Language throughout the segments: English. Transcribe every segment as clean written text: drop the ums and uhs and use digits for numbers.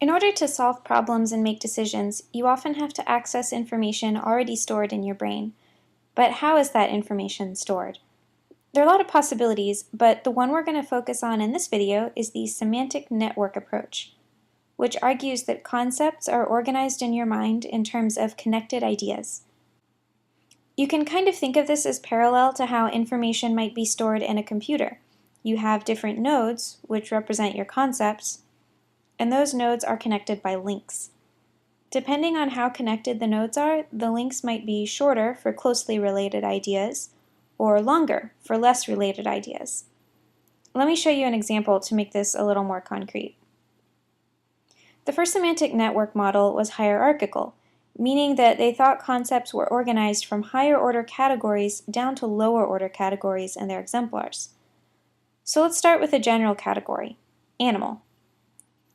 In order to solve problems and make decisions, you often have to access information already stored in your brain. But how is that information stored? There are a lot of possibilities, but the one we're going to focus on in this video is the semantic network approach, which argues that concepts are organized in your mind in terms of connected ideas. You can kind of think of this as parallel to how information might be stored in a computer. You have different nodes, which represent your concepts, and those nodes are connected by links. Depending on how connected the nodes are, the links might be shorter for closely related ideas, or longer for less related ideas. Let me show you an example to make this a little more concrete. The first semantic network model was hierarchical, meaning that they thought concepts were organized from higher order categories down to lower order categories in their exemplars. So let's start with a general category, animal.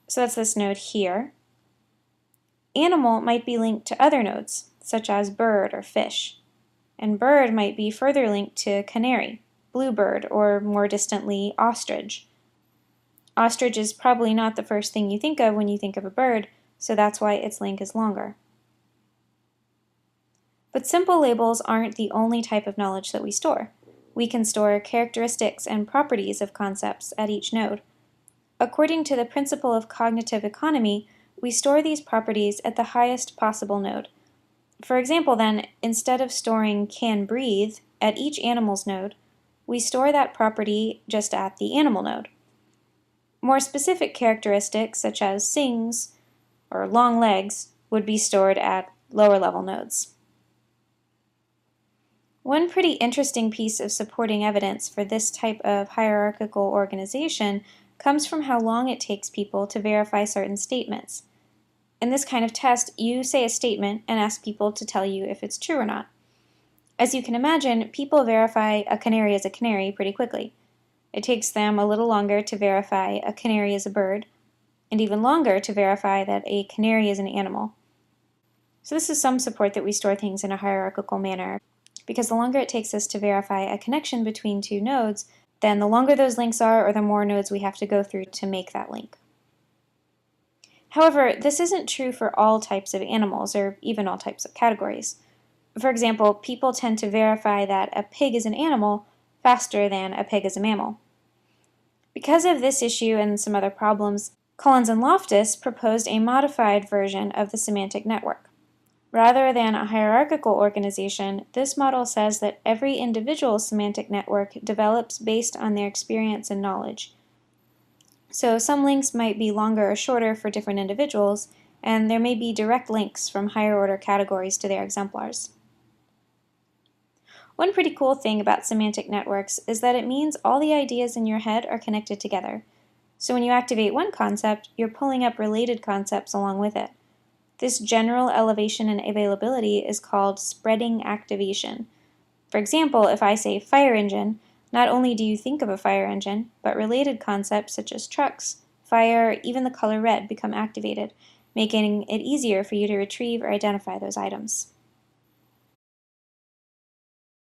So that's this node here. Animal might be linked to other nodes, such as bird or fish. And bird might be further linked to canary, bluebird, or more distantly, ostrich. Ostrich is probably not the first thing you think of when you think of a bird, so that's why its link is longer. But simple labels aren't the only type of knowledge that we store. We can store characteristics and properties of concepts at each node. According to the principle of cognitive economy, we store these properties at the highest possible node. For example, then, instead of storing can breathe at each animal's node, we store that property just at the animal node. More specific characteristics, such as sings or long legs, would be stored at lower level nodes. One pretty interesting piece of supporting evidence for this type of hierarchical organization comes from how long it takes people to verify certain statements. In this kind of test, you say a statement and ask people to tell you if it's true or not. As you can imagine, people verify a canary is a canary pretty quickly. It takes them a little longer to verify a canary is a bird, and even longer to verify that a canary is an animal. So this is some support that we store things in a hierarchical manner, because the longer it takes us to verify a connection between two nodes, then the longer those links are, or the more nodes we have to go through to make that link. However, this isn't true for all types of animals, or even all types of categories. For example, people tend to verify that a pig is an animal faster than a pig is a mammal. Because of this issue and some other problems, Collins and Loftus proposed a modified version of the semantic network. Rather than a hierarchical organization, this model says that every individual semantic network develops based on their experience and knowledge. So some links might be longer or shorter for different individuals, and there may be direct links from higher order categories to their exemplars. One pretty cool thing about semantic networks is that it means all the ideas in your head are connected together. So when you activate one concept, you're pulling up related concepts along with it. This general elevation in availability is called spreading activation. For example, if I say fire engine, not only do you think of a fire engine, but related concepts such as trucks, fire, even the color red become activated, making it easier for you to retrieve or identify those items.